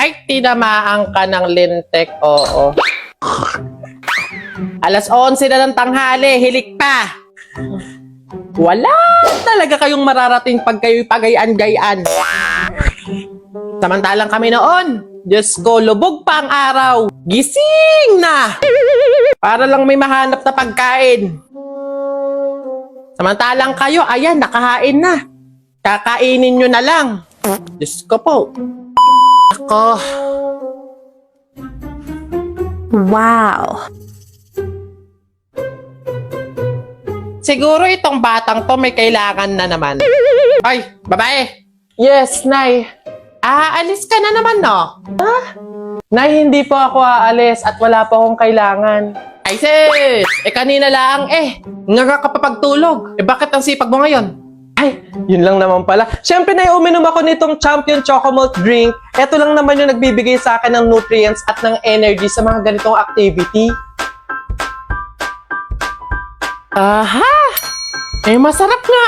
Ay, tinamaan ka ng lintek, oo. Alas 11 na ng tanghali, hilik pa. Wala talaga kayong mararating pag kayo'y pagayan-gayan. Samantalang kami noon, Diyos ko, lubog pa ang araw. Gising na! Para lang may mahanap na pagkain. Samantalang kayo, ayan, nakahain na. Kakainin nyo na lang. Diyos ko po. Ako. Wow! Siguro itong batang to may kailangan na naman. Ay, babae. Yes, Nay. Aalis ka na naman, no? Ha? Nay, hindi po ako aalis at wala po akong kailangan. Ay, sis! Kanina lang nga ka pa pagtulog. Bakit ang sipag mo ngayon? Ay, yun lang naman pala. Siyempre, Nay, uminom ako nitong Champion Chocomalt drink. Ito lang naman yung nagbibigay sa akin ng nutrients at ng energy sa mga ganitong activity. Aha! Masarap nga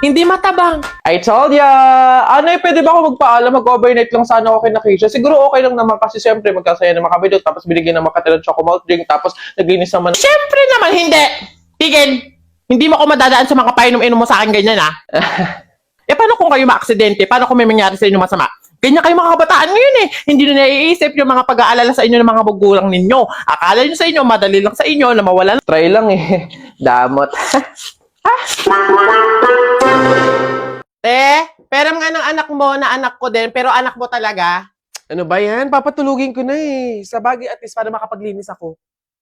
hindi matabang. I told ya! Pwede ba ako magpaalam? Mag-overnight lang sana ako kay Nakisha. Siguro okay lang naman kasi siyempre magkasaya naman kami doon. Tapos binigyan naman ka ng Chocomalt drink. Tapos naglinis naman. Siyempre naman hindi! Tigil! Hindi mo ako madadaan sa mga painom-inom mo sa akin ganyan, ha? Paano kung kayo ma-aksidente? Paano kung may mangyari sa inyo masama? Ganyan kayo mga kabataan ngayon Hindi nyo naiisip yung mga pag-aalala sa inyo ng mga magulang ninyo. Akala nyo sa inyo, madali lang sa inyo na mawalan. Try lang Damot. Peram nga ng anak mo na anak ko din, pero anak mo talaga. Ano ba yan? Papatulugin ko na Sa bagay at least para makapaglinis ako.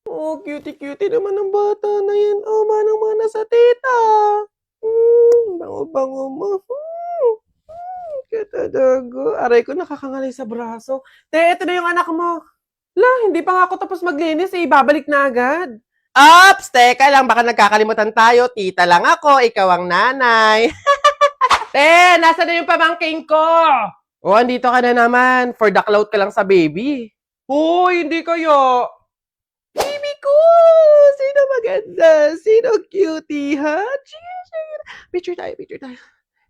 Oh, cutie-cutie naman ng bata na yan. Oh, manang-mana sa tita. Bango-bango mo. Katadago. Aray ko, nakakangalay sa braso. Ito na yung anak mo. Hindi pa nga ako tapos maglinis babalik na agad. Ops! Teka lang, baka nagkakalimutan tayo. Tita lang ako, ikaw ang nanay. Nasa na yung pamangking ko? Andito ka na naman. For the clout ka lang sa baby. Hindi kayo. Baby ko! Sino maganda? Sino cutie, ha? Picture tayo.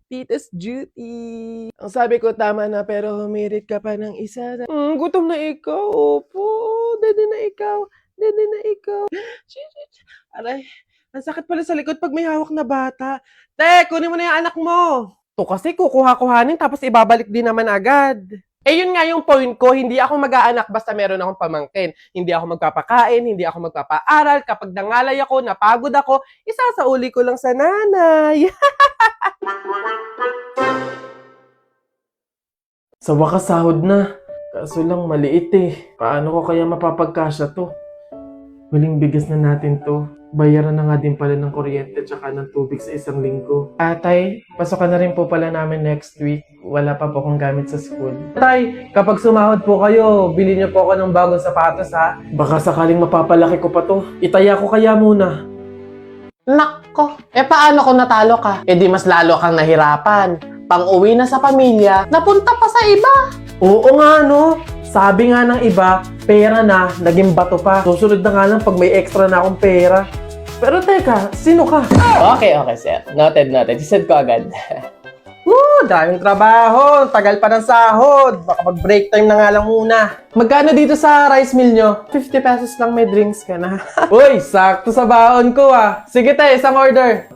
Tita's duty. Ang sabi ko, tama na, pero humirit ka pa ng isa. Gutom na ikaw. Opo. Dede na ikaw. Aray, ang sakit pala sa likod pag may hawak na bata. Kunin mo na yung anak mo. To kasi kukuha-kuhanin tapos ibabalik din naman agad. Yun nga yung point ko, hindi ako mag-aanak basta meron akong pamangkin. Hindi ako magpapakain, hindi ako magpapaaral. Kapag nangalay ako, napagod ako, isasauli ko lang sa nanay. Sa wakas sahod na. Kaso lang maliit Paano ko kaya mapapagkasya to? Huling bigas na natin to. Bayaran na nga din pala ng kuryente tsaka ng tubig sa isang linggo. Tay, pasokan na rin po pala namin next week. Wala pa po akong gamit sa school. Tay, kapag sumahod po kayo, bilhin niyo po ako ng bagong sapatos ha. Baka sakaling mapapalaki ko pa to. Itaya ko kaya muna. Nako, paano kung natalo ka? Di mas lalo kang nahirapan. Pang-uwi na sa pamilya, napunta pa sa iba. Oo nga Sabi nga ng iba, pera na, naging bato pa. Susunod na nga lang pag may extra na akong pera. Pero teka, sino ka? Okay, sir. Noted. Sisend ko agad. Daming trabaho. Tagal pa ng sahod. Baka mag-break time na nga lang muna. Magkano dito sa rice mill nyo? 50 pesos lang, may drinks ka na. Uy, sakto sa baon ko Sige isang order.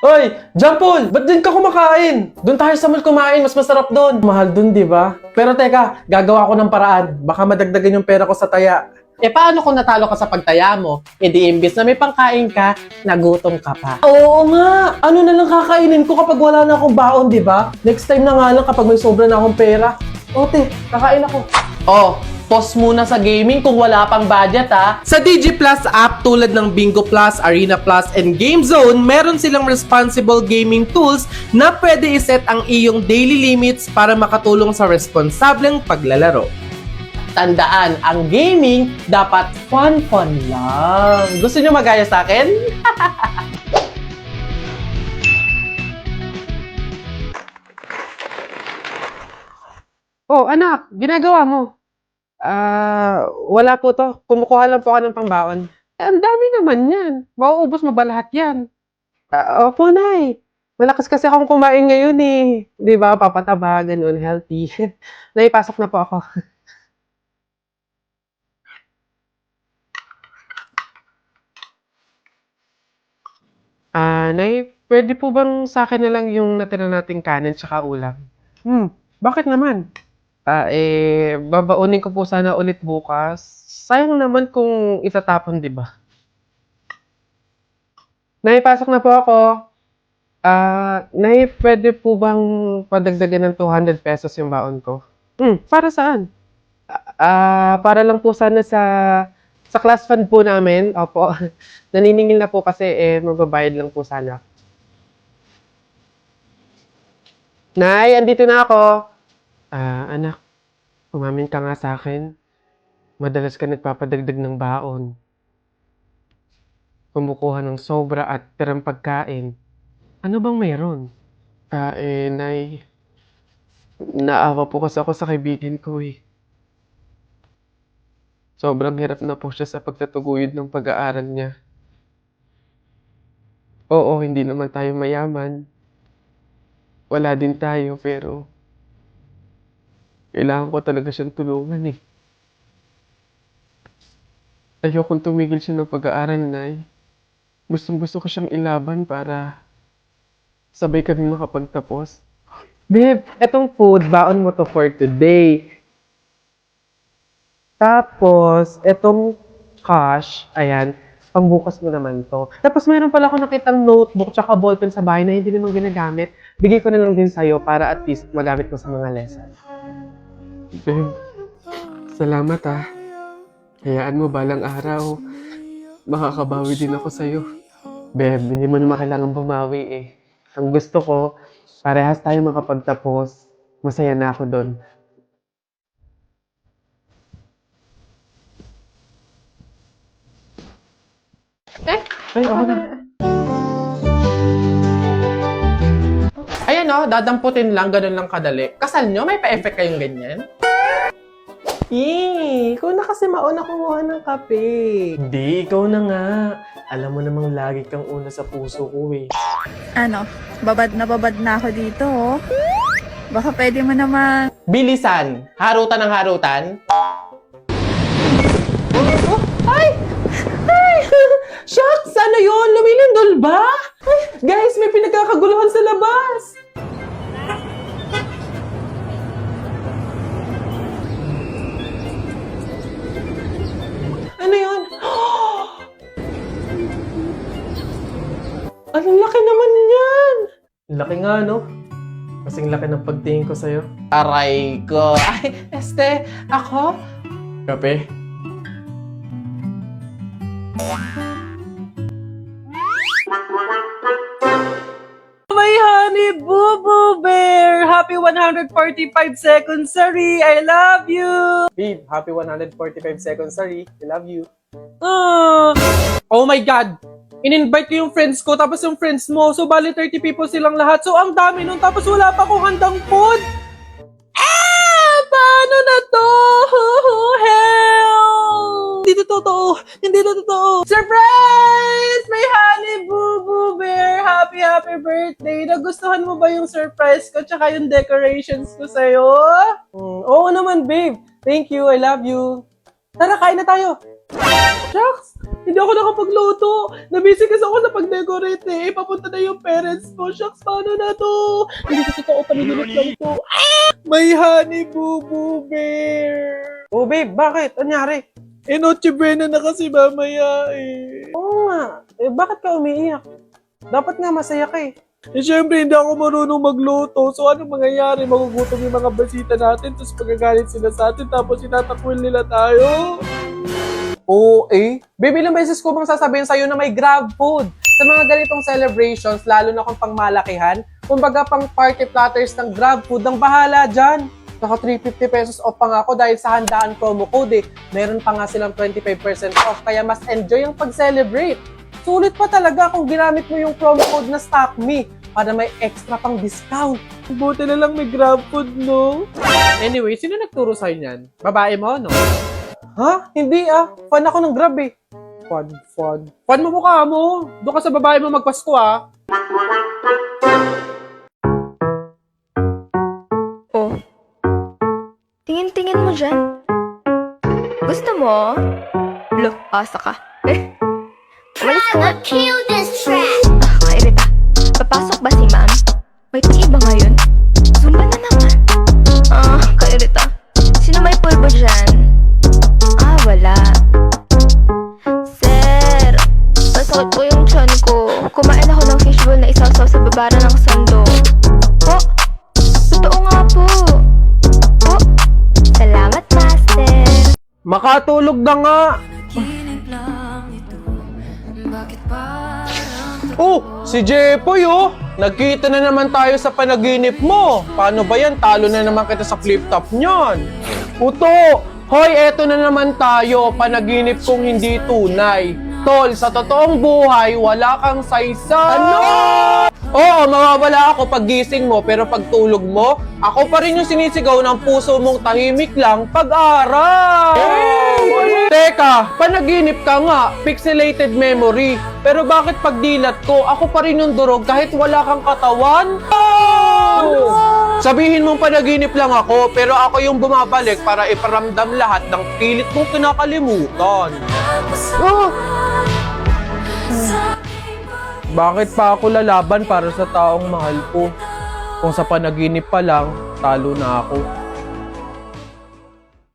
Uy, Jampol, ba't din ka kumakain? Doon tayo sa mall kumain, mas masarap doon. Mahal doon, di ba? Pero teka, gagawa ko ng paraan. Baka madagdagan yung pera ko sa taya. Paano kung natalo ka sa pagtaya mo? Di imbis na may pangkain ka, nagutom ka pa. Oo nga! Ano na lang kakainin ko kapag wala na akong baon, di ba? Next time na nga lang kapag may sobra na akong pera. Kakain ako. Pause muna sa gaming kung wala pang budget Sa Digi Plus app tulad ng Bingo Plus, Arena Plus, and Game Zone, meron silang responsible gaming tools na pwede iset ang iyong daily limits para makatulong sa responsableng paglalaro. Tandaan, ang gaming dapat fun lang. Gusto nyo magaya sa akin? Anak, ginagawa mo? Wala po to. Kumukuha lang po ako ng pambaon. Ang dami naman yan. Mauubos mo ba lahat yan? Opo, Nay. Malakas kasi akong kumain ngayon Di ba? Papataba, ganun, healthy. Nay, pasok na po ako. Nay, pwede po bang sa akin na lang yung natira nating kanin tsaka ulam? Bakit naman? Babaunin ko po sana ulit bukas. Sayang naman kung itatapon, di ba? Nay, pasok na po ako. Nay, pwede po bang padagdagan ng 200 pesos yung baon ko? Para saan? Para lang po sana sa class fund po namin. Opo. Naniningil na po kasi magbabayad lang po sana. Nay, andito na ako. Anak, umamin ka nga sa akin. Madalas ka nagpapadagdag ng baon. Kumukuha ng sobra at tirang pagkain. Ano bang meron? Nay, naawa po kasi ako sa kaibigan ko eh. Sobrang hirap na po siya sa pagtatuguyod ng pag-aaral niya. Oo, hindi naman tayo mayaman. Wala din tayo, pero kailangan ko talaga siyang tulungan eh. Ayokong tumigil siya ng pag-aaral, Nay. Gustong-gusto ko siyang ilaban para sabay kami makapagtapos. Babe, etong food, baon mo to for today. Tapos, etong cash, ayan, pambukas mo naman to. Tapos meron pala ako nakitang notebook tsaka ballpen sa bahay na hindi naman ginagamit. Bigay ko na lang din sa'yo para at least magamit mo sa mga lesson. Babe, salamat ah. Hayaan mo balang araw, makakabawi din ako sa'yo. Babe, hindi mo naman kailangan bumawi eh. Ang gusto ko, parehas tayo makapagtapos. Masaya na ako doon. Ay, okay na. Ayan o, dadamputin lang, ganun lang kadali. Kasal nyo, may pa-effect kayong ganyan? Ikaw na kasi mauna kumuha ng kape. Hindi, ikaw na nga. Alam mo namang lagi kang una sa puso ko eh. Ano, babad na ako dito, oh. Baka pwede mo naman... Bilisan! Harutan ng harutan? Ay! Ay! Shucks! Ano yun? Lumilindol ba? Ay, guys, may pinagkakaguluhan sa labas! Ano yun? Ang laki naman yan! Laki nga, no? Kasing laki ng pagtingin ko sa'yo. Aray ko! Ay, ako? Kape? My honey boo boo bear! Happy 145 seconds, sorry! I love you! Babe, happy 145 seconds, sorry. I love you. Oh my God! In-invite ko yung friends ko, tapos yung friends mo. So, bali 30 people silang lahat. So, ang dami nun. Tapos, wala pa akong handang food. Paano na to? Hell! Hindi to totoo. Hindi to totoo. Surprise! May honey boo boo bear. Happy birthday. Nagustuhan mo ba yung surprise ko tsaka yung decorations ko sa'yo? Oo naman, babe. Thank you. I love you. Tara, kain na tayo. Shucks! Hindi ako nakapagluto. Nabisi kasi ako sa pag-decorate eh. Papunta na yung parents ko. Shucks, paano na to? Hindi ko totoo, panigilit lang to. May honey boo boo bear. Oh, babe, bakit? Anyari? Noche buena na kasi mamaya eh. Oo nga. Bakit ka umiiyak? Dapat nga masaya ka eh. Syempre, hindi ako marunong magluto. So, anong mangyayari? Magugutom yung mga basita natin, tapos magagalit sila sa atin, tapos itatakwil nila tayo. Oo eh. Babe, ilang beses ko bang sasabihin sa'yo na may grab food? Sa mga ganitong celebrations, lalo na kung pangmalakihan, kumbaga pang party platters ng grab food, ang bahala dyan. Naka 350 pesos off pa nga ako dahil sa handaan promo code eh. Meron pa nga silang 25% off, kaya mas enjoy ang pag-celebrate. Sulit pa talaga kung ginamit mo yung promo code na StockMe para may extra pang discount. Buti na lang may grab food, no? Anyway, sino nagturo sa'yo niyan? Babae mo, no? Ha? Hindi ah. Fan ako ng Grab eh. Fan. Fan mo mukha mo. Doon ka sa babae mo magpasko ah. Oh. Tingin-tingin mo dyan. Gusto mo? Lo, asa ka. Umalis ka nga. Kill this track. Kairita. May tii ba ngayon? Zumba na naman. Kairita. Sino may pulbo dyan? Wala. Sir, masakit po yung tiyan ko. Kumain ako ng fishbowl na isaw-saw sa babara ng sando. Po, totoo nga po. Po, salamat, master. Makatulog na nga! Oh, si Jepoy oh! Nagkita na naman tayo sa panaginip mo. Paano ba yan? Talo na naman kita sa flip top niyan. Uto! Hoy, eto na naman tayo. Panaginip kong hindi tunay. Tol, sa totoong buhay, wala kang saysay. Ano? Oo, mawawala ako pag gising mo, pero pag tulog mo, ako pa rin yung sinisigaw ng puso mong tahimik lang pag-aral. Teka, panaginip ka nga, pixelated memory. Pero bakit pag dilat ko, ako pa rin yung durog kahit wala kang katawan? Sabihin mong panaginip lang ako, pero ako yung bumabalik para iparamdam lahat ng pilit mong kinakalimutan. Bakit pa ako lalaban para sa taong mahal ko? Kung sa panaginip pa lang, talo na ako.